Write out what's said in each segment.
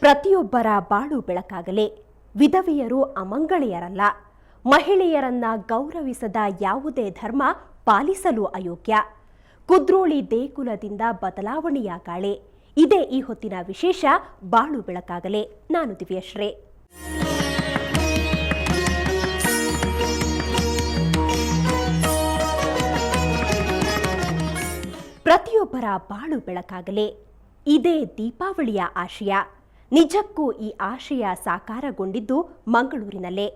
ಪ್ರತಿಯೊಬ್ಬರ ಬಾಳು ಬೆಳಕಾಗಲಿ. ವಿಧವೆಯರು ಅಮಂಗಳೆಯರಲ್ಲ. ಮಹಿಳೆಯರನ್ನ ಗೌರವಿಸದ ಯಾವುದೇ ಧರ್ಮ ಪಾಲಿಸಲು ಅಯೋಗ್ಯ. ಕುದ್ರೋಳಿ ದೇಗುಲದಿಂದ ಬದಲಾವಣೆಯಾಗಾಳೆ. ಇದೇ ಈ ಹೊತ್ತಿನ ವಿಶೇಷ ಬಾಳು ಬೆಳಕಾಗಲಿ. ನಾನು ದಿವ್ಯಶ್ರೀ. ಪ್ರತಿಯೊಬ್ಬರ ಬಾಳು ಬೆಳಕಾಗಲಿ. ಇದೇ ದೀಪಾವಳಿಯ ಆಶಯ. ನಿಜಕ್ಕೂ ಈ ಆಶಯ ಸಾಕಾರಗೊಂಡಿದ್ದು ಮಂಗಳೂರಿನಲ್ಲೇ.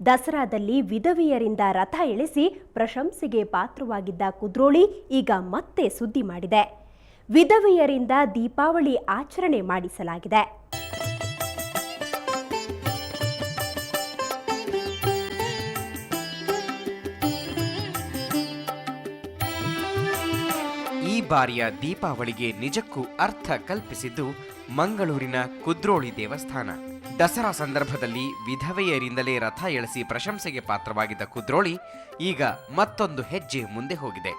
ದಸರಾದಲ್ಲಿ ವಿಧವೆಯರಿಂದ ರಥ ಎಳೆಸಿ ಪ್ರಶಂಸೆಗೆ ಪಾತ್ರವಾಗಿದ್ದ ಕುದ್ರೋಳಿ ಈಗ ಮತ್ತೆ ಸುದ್ದಿ ಮಾಡಿದೆ. ವಿಧವೆಯರಿಂದ ದೀಪಾವಳಿ ಆಚರಣೆ ಮಾಡಿಸಲಾಗಿದೆ. ಈ ಬಾರಿಯ ದೀಪಾವಳಿಗೆ ನಿಜಕ್ಕೂ ಅರ್ಥ ಕಲ್ಪಿಸಿದ್ದು ಮಂಗಳೂರಿನ ಕುದ್ರೋಳಿ ದೇವಸ್ಥಾನ. ದಸರಾ ಸಂದರ್ಭದಲ್ಲಿ ವಿಧವೆಯರಿಂದಲೇ ರಥ ಎಳೆಸಿ ಪ್ರಶಂಸೆಗೆ ಪಾತ್ರವಾಗಿದ್ದ ಕುದ್ರೋಳಿ ಈಗ ಮತ್ತೊಂದು ಹೆಜ್ಜೆ ಮುಂದೆ ಹೋಗಿದೆ.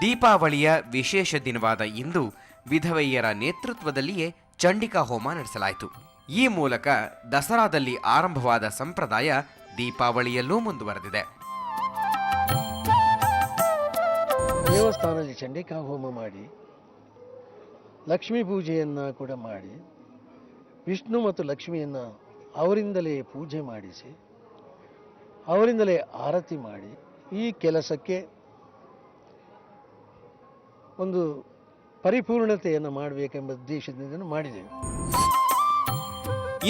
ದೀಪಾವಳಿಯ ವಿಶೇಷ ದಿನವಾದ ಇಂದು ವಿಧವೆಯರ ನೇತೃತ್ವದಲ್ಲಿಯೇ ಚಂಡಿಕಾ ಹೋಮ ನಡೆಸಲಾಯಿತು. ಈ ಮೂಲಕ ದಸರಾದಲ್ಲಿ ಆರಂಭವಾದ ಸಂಪ್ರದಾಯ ದೀಪಾವಳಿಯಲ್ಲೂ ಮುಂದುವರೆದಿದೆ. ದೇವಸ್ಥಾನದಲ್ಲಿ ಚಂಡಿಕಾ ಹೋಮ ಮಾಡಿ, ಲಕ್ಷ್ಮೀ ಪೂಜೆಯನ್ನು ಕೂಡ ಮಾಡಿ, ವಿಷ್ಣು ಮತ್ತು ಲಕ್ಷ್ಮಿಯನ್ನು ಅವರಿಂದಲೇ ಪೂಜೆ ಮಾಡಿಸಿ, ಅವರಿಂದಲೇ ಆರತಿ ಮಾಡಿ ಈ ಕೆಲಸಕ್ಕೆ ಒಂದು ಪರಿಪೂರ್ಣತೆಯನ್ನು ಮಾಡಬೇಕೆಂಬ ಉದ್ದೇಶದಿಂದ ಮಾಡಿದೆವು.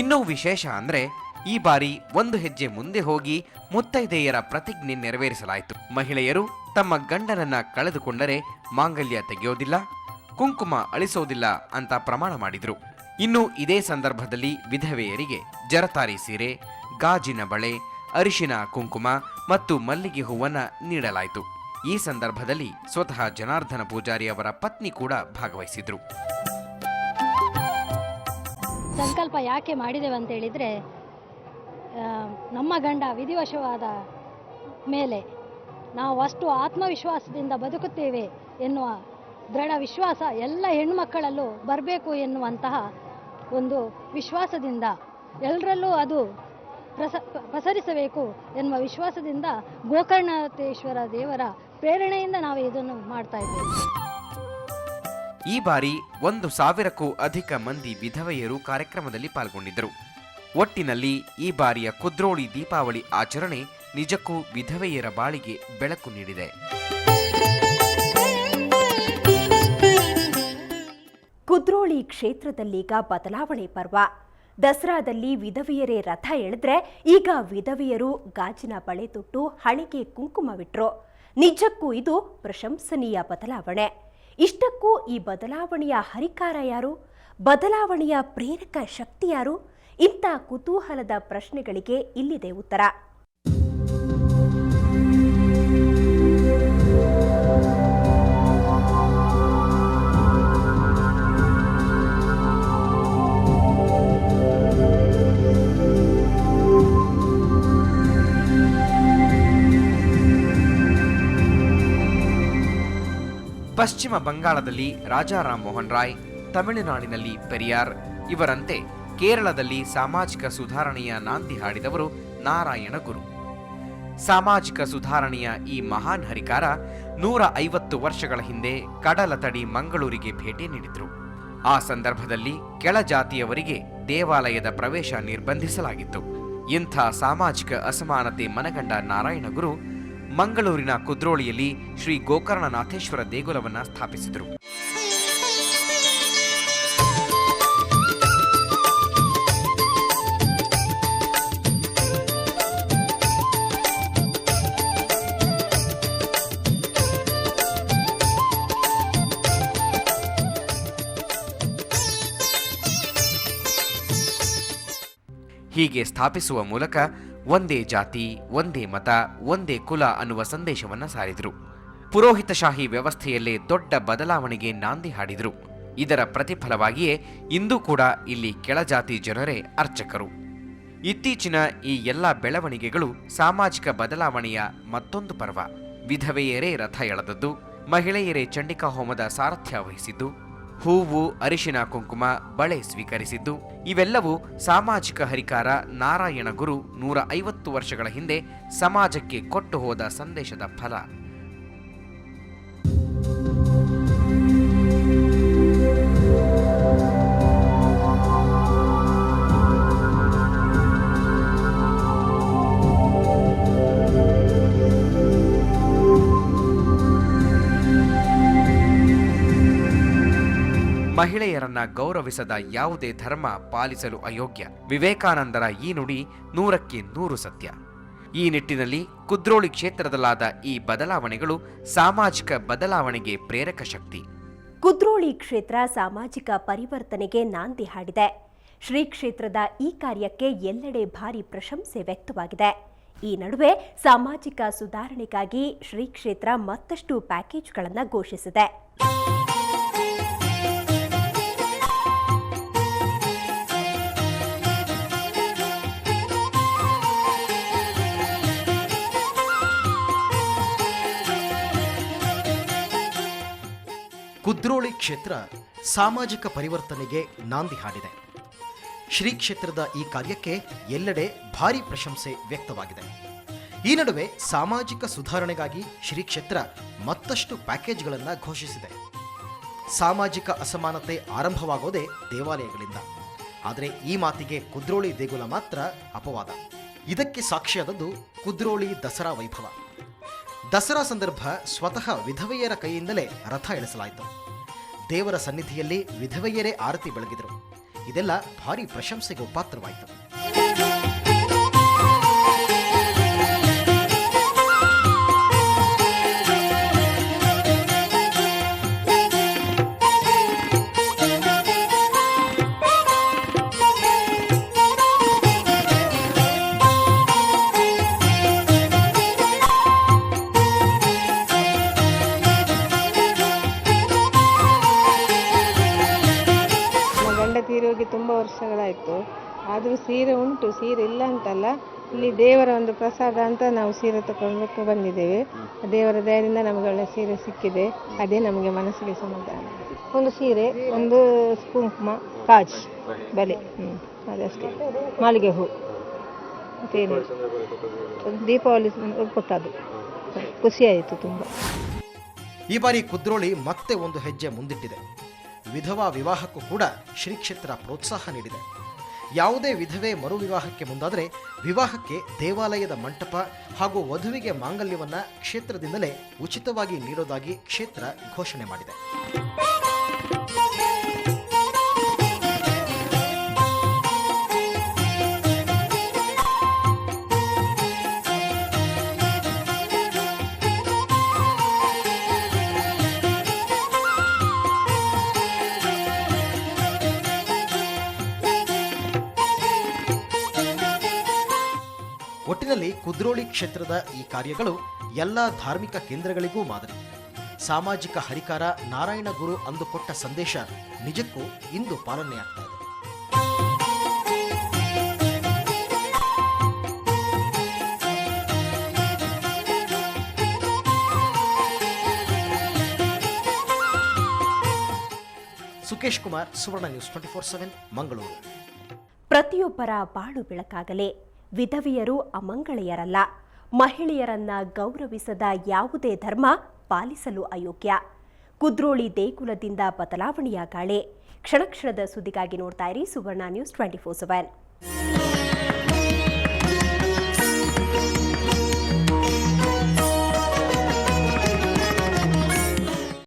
ಇನ್ನೂ ವಿಶೇಷ ಅಂದ್ರೆ ಈ ಬಾರಿ ಒಂದು ಹೆಜ್ಜೆ ಮುಂದೆ ಹೋಗಿ ಮುತ್ತೈದೆಯರ ಪ್ರತಿಜ್ಞೆ ನೆರವೇರಿಸಲಾಯಿತು. ಮಹಿಳೆಯರು ತಮ್ಮ ಗಂಡನನ್ನ ಕಳೆದುಕೊಂಡರೆ ಮಾಂಗಲ್ಯ ತೆಗೆಯೋದಿಲ್ಲ, ಕುಂಕುಮ ಅಳಿಸೋದಿಲ್ಲ ಅಂತ ಪ್ರಮಾಣ ಮಾಡಿದ್ರು. ಇನ್ನು ಇದೇ ಸಂದರ್ಭದಲ್ಲಿ ವಿಧವೆಯರಿಗೆ ಜರತಾರಿ ಸೀರೆ, ಗಾಜಿನ ಬಳೆ, ಅರಿಶಿನ ಕುಂಕುಮ ಮತ್ತು ಮಲ್ಲಿಗೆ ಹೂವನ್ನ ನೀಡಲಾಯಿತು. ಈ ಸಂದರ್ಭದಲ್ಲಿ ಸ್ವತಃ ಜನಾರ್ದನ ಪೂಜಾರಿ ಅವರ ಪತ್ನಿ ಕೂಡ ಭಾಗವಹಿಸಿದ್ರು. ಸಂಕಲ್ಪ ಯಾಕೆ ಮಾಡಿದೆವು ಅಂತ ಹೇಳಿದರೆ, ನಮ್ಮ ಗಂಡ ವಿಧಿವಶವಾದ ಮೇಲೆ ನಾವು ಅಷ್ಟು ಆತ್ಮವಿಶ್ವಾಸದಿಂದ ಬದುಕುತ್ತೇವೆ ಎನ್ನುವ ದೃಢ ವಿಶ್ವಾಸ ಎಲ್ಲ ಹೆಣ್ಣುಮಕ್ಕಳಲ್ಲೂ ಬರಬೇಕು ಎನ್ನುವಂತಹ ಒಂದು ವಿಶ್ವಾಸದಿಂದ, ಎಲ್ಲರಲ್ಲೂ ಅದು ಪಸರಿಸಬೇಕು ಎನ್ನುವ ವಿಶ್ವಾಸದಿಂದ ಗೋಕರ್ಣನಾಥೇಶ್ವರ ದೇವರ ಪ್ರೇರಣೆಯಿಂದ ನಾವು ಇದನ್ನು ಮಾಡ್ತಾ ಇದ್ದೇವೆ. ಈ ಬಾರಿ 1,000ಕ್ಕೂ ಅಧಿಕ ಮಂದಿ ವಿಧವೆಯರು ಕಾರ್ಯಕ್ರಮದಲ್ಲಿ ಪಾಲ್ಗೊಂಡಿದ್ದರು. ಒಟ್ಟಿನಲ್ಲಿ ಈ ಬಾರಿಯ ಕುದ್ರೋಳಿ ದೀಪಾವಳಿ ಆಚರಣೆ ನಿಜಕ್ಕೂ ವಿಧವೆಯರ ಬಾಳಿಗೆ ಬೆಳಕು ನೀಡಿದೆ. ಕುದ್ರೋಳಿ ಕ್ಷೇತ್ರದಲ್ಲೀಗ ಬದಲಾವಣೆ ಪರ್ವ. ದಸರಾದಲ್ಲಿ ವಿಧವೆಯರೇ ರಥ ಎಳೆದ್ರೆ ಈಗ ವಿಧವೆಯರು ಗಾಜಿನ ಬಳೆ ತೊಟ್ಟು ಹಣೆಗೆ ಕುಂಕುಮವಿಟ್ರು. ನಿಜಕ್ಕೂ ಇದು ಪ್ರಶಂಸನೀಯ ಬದಲಾವಣೆ. ಇಷ್ಟಕ್ಕೂ ಈ ಬದಲಾವಣೆಯ ಹರಿಕಾರ ಯಾರು? ಬದಲಾವಣೆಯ ಪ್ರೇರಕ ಶಕ್ತಿ ಯಾರು? ಇಂಥ ಕುತೂಹಲದ ಪ್ರಶ್ನೆಗಳಿಗೆ ಇಲ್ಲಿದೆ ಉತ್ತರ. ಪಶ್ಚಿಮ ಬಂಗಾಳದಲ್ಲಿ ರಾಜಾ ರಾಮ್ ಮೋಹನ್ ರಾಯ್, ತಮಿಳುನಾಡಿನಲ್ಲಿ ಪೆರಿಯಾರ್, ಇವರಂತೆ ಕೇರಳದಲ್ಲಿ ಸಾಮಾಜಿಕ ಸುಧಾರಣೆಯ ನಾಂದಿ ಹಾಡಿದವರು ನಾರಾಯಣ ಗುರು. ಸಾಮಾಜಿಕ ಸುಧಾರಣೆಯ ಈ ಮಹಾನ್ ಹರಿಕಾರ 150 ವರ್ಷಗಳ ಹಿಂದೆ ಕಡಲ ತಡಿ ಮಂಗಳೂರಿಗೆ ಭೇಟಿ ನೀಡಿದ್ರು. ಆ ಸಂದರ್ಭದಲ್ಲಿ ಕೆಳಜಾತಿಯವರಿಗೆ ದೇವಾಲಯದ ಪ್ರವೇಶ ನಿರ್ಬಂಧಿಸಲಾಗಿತ್ತು. ಇಂಥ ಸಾಮಾಜಿಕ ಅಸಮಾನತೆ ಮನಗಂಡ ನಾರಾಯಣ ಗುರು ಮಂಗಳೂರಿನ ಕುದ್ರೋಳಿಯಲ್ಲಿ ಶ್ರೀ ಗೋಕರ್ಣನಾಥೇಶ್ವರ ದೇಗುಲವನ್ನು ಸ್ಥಾಪಿಸಿದರು. ಹೀಗೆ ಸ್ಥಾಪಿಸುವ ಮೂಲಕ ಒಂದೇ ಜಾತಿ, ಒಂದೇ ಮತ, ಒಂದೇ ಕುಲ ಅನ್ನುವ ಸಂದೇಶವನ್ನು ಸಾರಿದರು. ಪುರೋಹಿತಶಾಹಿ ವ್ಯವಸ್ಥೆಯಲ್ಲೇ ದೊಡ್ಡ ಬದಲಾವಣೆಗೆ ನಾಂದಿ ಹಾಡಿದರು. ಇದರ ಪ್ರತಿಫಲವಾಗಿಯೇ ಇಂದು ಕೂಡ ಇಲ್ಲಿ ಕೆಳಜಾತಿ ಜನರೇ ಅರ್ಚಕರು. ಇತ್ತೀಚಿನ ಈ ಎಲ್ಲ ಬೆಳವಣಿಗೆಗಳು ಸಾಮಾಜಿಕ ಬದಲಾವಣೆಯ ಮತ್ತೊಂದು ಪರ್ವ. ವಿಧವೆಯರೇ ರಥ ಎಳೆದದ್ದು, ಮಹಿಳೆಯರೇ ಚಂಡಿಕಾ ಹೋಮದ ಸಾರಥ್ಯ ವಹಿಸಿದ್ದು, ಹೂವು, ಅರಿಶಿನ, ಕುಂಕುಮ, ಬಳೆ ಸ್ವೀಕರಿಸಿದ್ದು, ಇವೆಲ್ಲವೂ ಸಾಮಾಜಿಕ ಹರಿಕಾರ ನಾರಾಯಣ ಗುರು 150 ವರ್ಷಗಳ ಹಿಂದೆ ಸಮಾಜಕ್ಕೆ ಕೊಟ್ಟು ಹೋದ ಸಂದೇಶದ ಫಲ. ಮಹಿಳೆಯರನ್ನ ಗೌರವಿಸದ ಯಾವುದೇ ಧರ್ಮ ಪಾಲಿಸಲು ಅಯೋಗ್ಯ. ವಿವೇಕಾನಂದರ ಈ ನುಡಿ 100ಕ್ಕೆ 100 ಸತ್ಯ. ಈ ನಿಟ್ಟಿನಲ್ಲಿ ಕುದ್ರೋಳಿ ಕ್ಷೇತ್ರದಲ್ಲಾದ ಈ ಬದಲಾವಣೆಗಳು ಸಾಮಾಜಿಕ ಬದಲಾವಣೆಗೆ ಪ್ರೇರಕ ಶಕ್ತಿ. ಕುದ್ರೋಳಿ ಕ್ಷೇತ್ರ ಸಾಮಾಜಿಕ ಪರಿವರ್ತನೆಗೆ ನಾಂದಿ ಹಾಡಿದೆ. ಶ್ರೀ ಕ್ಷೇತ್ರದ ಈ ಕಾರ್ಯಕ್ಕೆ ಎಲ್ಲೆಡೆ ಭಾರಿ ಪ್ರಶಂಸೆ ವ್ಯಕ್ತವಾಗಿದೆ. ಈ ನಡುವೆ ಸಾಮಾಜಿಕ ಸುಧಾರಣೆಗಾಗಿ ಶ್ರೀ ಕ್ಷೇತ್ರ ಮತ್ತಷ್ಟು ಪ್ಯಾಕೇಜ್ಗಳನ್ನು ಘೋಷಿಸಿದೆ. ಕುದ್ರೋಳಿ ಕ್ಷೇತ್ರ ಸಾಮಾಜಿಕ ಪರಿವರ್ತನೆಗೆ ನಾಂದಿ ಹಾಡಿದೆ. ಶ್ರೀ ಕ್ಷೇತ್ರದ ಈ ಕಾರ್ಯಕ್ಕೆ ಎಲ್ಲೆಡೆ ಭಾರಿ ಪ್ರಶಂಸೆ ವ್ಯಕ್ತವಾಗಿದೆ. ಈ ನಡುವೆ ಸಾಮಾಜಿಕ ಸುಧಾರಣೆಗಾಗಿ ಶ್ರೀ ಕ್ಷೇತ್ರ ಮತ್ತಷ್ಟು ಪ್ಯಾಕೇಜ್ಗಳನ್ನು ಘೋಷಿಸಿದೆ. ಸಾಮಾಜಿಕ ಅಸಮಾನತೆ ಆರಂಭವಾಗೋದೇ ದೇವಾಲಯಗಳಿಂದ. ಆದರೆ ಈ ಮಾತಿಗೆ ಕುದ್ರೋಳಿ ದೇಗುಲ ಮಾತ್ರ ಅಪವಾದ. ಇದಕ್ಕೆ ಸಾಕ್ಷಿಯಾದದ್ದು ಕುದ್ರೋಳಿ ದಸರಾ ವೈಭವ. ದಸರಾ ಸಂದರ್ಭ ಸ್ವತಃ ವಿಧವೆಯರ ಕೈಯಿಂದಲೇ ರಥ ಎಳೆಸಲಾಯಿತು. ದೇವರ ಸನ್ನಿಧಿಯಲ್ಲಿ ವಿಧವೆಯರೇ ಆರತಿ ಬೆಳಗಿದರು. ಇದೆಲ್ಲ ಭಾರಿ ಪ್ರಶಂಸೆಗೂ ಪಾತ್ರವಾಯಿತು. ತೀರೋಗಿ ತುಂಬ ವರ್ಷಗಳಾಯಿತು. ಆದರೂ ಸೀರೆ ಉಂಟು, ಸೀರೆ ಇಲ್ಲ ಅಂತಲ್ಲ. ಇಲ್ಲಿ ದೇವರ ಒಂದು ಪ್ರಸಾದ ಅಂತ ನಾವು ಸೀರೆ ತಗೊಂಡು ಬಂದಿದ್ದೇವೆ. ದೇವರ ದಯದಿಂದ ನಮಗೆ ಒಳ್ಳೆ ಸೀರೆ ಸಿಕ್ಕಿದೆ. ಅದೇ ನಮಗೆ ಮನಸ್ಸಿಗೆ ಸಮಾಧಾನ. ಒಂದು ಸೀರೆ, ಒಂದು ಕುಂಕುಮ, ಕಾಜ್, ಬಳೆ, ಅದಷ್ಟೇ. ಮಾಳಿಗೆ ಹೂ ಮತ್ತೇನು ದೀಪಾವಳಿ ಕೊಟ್ಟದ್ದು. ಖುಷಿಯಾಯಿತು ತುಂಬ. ಈ ಬಾರಿ ಕುದ್ರೋಳಿ ಮತ್ತೆ ಒಂದು ಹೆಜ್ಜೆ ಮುಂದಿಟ್ಟಿದೆ. ವಿಧವಾ ವಿವಾಹಕ್ಕೂ ಕೂಡ ಶ್ರೀ ಕ್ಷೇತ್ರ ಪ್ರೋತ್ಸಾಹ ನೀಡಿದೆ. ಯಾವುದೇ ವಿಧವೆ ಮರು ವಿವಾಹಕ್ಕೆ ಮುಂದಾದರೆ ವಿವಾಹಕ್ಕೆ ದೇವಾಲಯದ ಮಂಟಪ ಹಾಗೂ ವಧುವಿಗೆ ಮಾಂಗಲ್ಯವನ್ನ ಕ್ಷೇತ್ರದಿಂದಲೇ ಉಚಿತವಾಗಿ ನೀಡೋದಾಗಿ ಕ್ಷೇತ್ರ ಘೋಷಣೆ ಮಾಡಿದೆ. ಒಟ್ಟಿನಲ್ಲಿ ಕುದ್ರೋಳಿ ಕ್ಷೇತ್ರದ ಈ ಕಾರ್ಯಗಳು ಎಲ್ಲ ಧಾರ್ಮಿಕ ಕೇಂದ್ರಗಳಿಗೂ ಮಾದರಿ. ಸಾಮಾಜಿಕ ಹರಿಕಾರ ನಾರಾಯಣ ಗುರು ಅಂದುಕೊಟ್ಟ ಸಂದೇಶ ನಿಜಕ್ಕೂ ಇಂದು ಪಾಲನೆಯಾಗ್ತಾ ಇದೆ. ಸುಕೇಶ್ ಕುಮಾರ್, ಸುವರ್ಣ ನ್ಯೂಸ್ 24/7, ಮಂಗಳೂರು. ಪ್ರತಿಯೊಬ್ಬರ ಬಾಳು ಬೆಳಕಾಗಲಿ. ವಿಧವೆಯರು ಅಮಂಗಳೆಯರಲ್ಲ. ಮಹಿಳೆಯರನ್ನ ಗೌರವಿಸದ ಯಾವುದೇ ಧರ್ಮ ಪಾಲಿಸಲು ಅಯೋಗ್ಯ. ಕುದ್ರೋಳಿ ದೇಗುಲದಿಂದ ಬದಲಾವಣೆಯ ಗಾಳಿ. ಕ್ಷಣ ಕ್ಷಣದ ಸುದ್ದಿಗಾಗಿ ನೋಡ್ತಾ ಇರಿ ಸುವರ್ಣ ನ್ಯೂಸ್ 24/7.